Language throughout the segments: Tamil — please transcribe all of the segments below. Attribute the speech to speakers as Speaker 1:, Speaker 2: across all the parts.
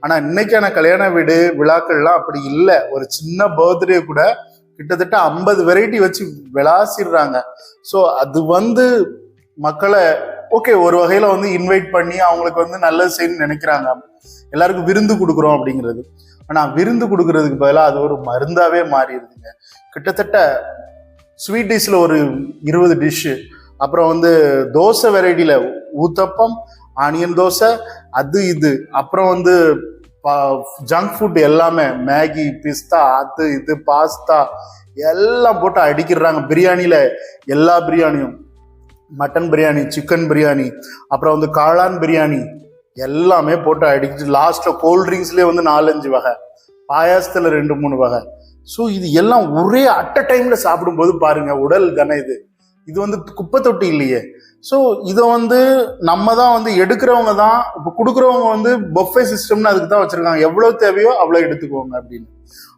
Speaker 1: ஆனா இன்னைக்கான கல்யாண வீடு விழாக்கள்லாம் அப்படி இல்லை. ஒரு சின்ன பர்த்டே கூட கிட்டத்தட்ட 50 வெரைட்டி வச்சு விளாசிடுறாங்க. ஸோ அது மக்களை ஓகே ஒரு வகையில இன்வைட் பண்ணி அவங்களுக்கு நல்லது செய்யணும்னு நினைக்கிறாங்க. எல்லாருக்கும் விருந்து கொடுக்குறோம் அப்படிங்கிறது. ஆனா விருந்து கொடுக்கறதுக்கு பதிலாக அது ஒரு மருந்தாவே மாறிடுதுங்க. கிட்டத்தட்ட ஸ்வீட் டிஷ்ல ஒரு 20 டிஷ்ஷு, அப்புறம் தோசை வெரைட்டியில ஊத்தப்பம், ஆனியன் தோசை, அது இது, அப்புறம் ஜங்க் ஃபுட் எல்லாமே மேகி, பிஸ்தா, அது இது, பாஸ்தா எல்லாம் போட்டு அடிக்கிறாங்க. பிரியாணியில எல்லா பிரியாணியும், மட்டன் பிரியாணி, சிக்கன் பிரியாணி, அப்புறம் காளான் பிரியாணி எல்லாமே போட்டு அடிக்கிட்டு லாஸ்ட்ல கோல்ட்ரிங்க்ஸ்லேயே 4-5 வகை, பாயாசத்துல 2-3 வகை. ஸோ இது எல்லாம் ஒரே அட் அ டைம்ல சாப்பிடும்போது பாருங்க உடல் தானே இது. இது குப்பை தொட்டி இல்லையே. ஸோ இதை நம்ம தான் எடுக்கிறவங்க தான். இப்போ கொடுக்குறவங்க பொஃபே சிஸ்டம்னு அதுக்கு தான் வச்சிருக்காங்க. எவ்வளவு தேவையோ அவ்வளோ எடுத்துக்கோங்க அப்படின்னு.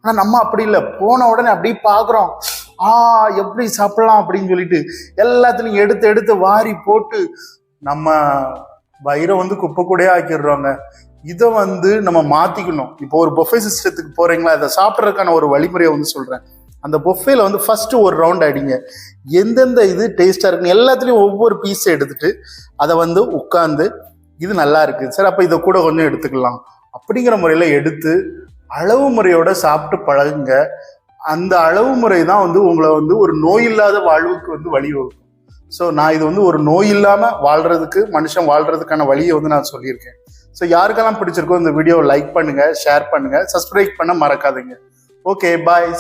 Speaker 1: ஆனா நம்ம அப்படி இல்லை. போன உடனே அப்படி பாக்குறோம், எப்படி சாப்பிடலாம் அப்படின்னு சொல்லிட்டு எல்லாத்துலயும் எடுத்து எடுத்து வாரி போட்டு நம்ம வயிறை குப்பை கூடயே ஆக்கிடுறோங்க. இதை நம்ம மாத்திக்கணும். இப்போ ஒரு பொஃபே சிஸ்டத்துக்கு போறீங்களா, இதை சாப்பிட்றதுக்கான ஒரு வழிமுறையை சொல்றேன். அந்த பொஃபேல ஃபர்ஸ்ட் ஒரு ரவுண்ட் அடிங்க. எந்தெந்த இது டேஸ்டா இருக்குன்னு எல்லாத்துலயும் ஒவ்வொரு பீஸ் எடுத்துட்டு அதை உட்காந்து இது நல்லா இருக்கு சார், அப்ப இதை கூட கொஞ்சம் எடுத்துக்கலாம் அப்படிங்கிற முறையில எடுத்து அளவு முறையோட சாப்பிட்டு பழகுங்க. அந்த அளவு முறை தான் உங்களை ஒரு நோய் இல்லாத வாழ்வுக்கு வழிவகுக்கும். ஸோ நான் இது ஒரு நோய் இல்லாம வாழ்றதுக்கு, மனுஷன் வாழ்றதுக்கான வழியை நான் சொல்லியிருக்கேன். ஸோ யாருக்கெல்லாம் பிடிச்சிருக்கோ இந்த வீடியோவை லைக் பண்ணுங்க, ஷேர் பண்ணுங்க, சப்ஸ்கிரைப் பண்ண மறக்காதீங்க. ஓகே, பாய்.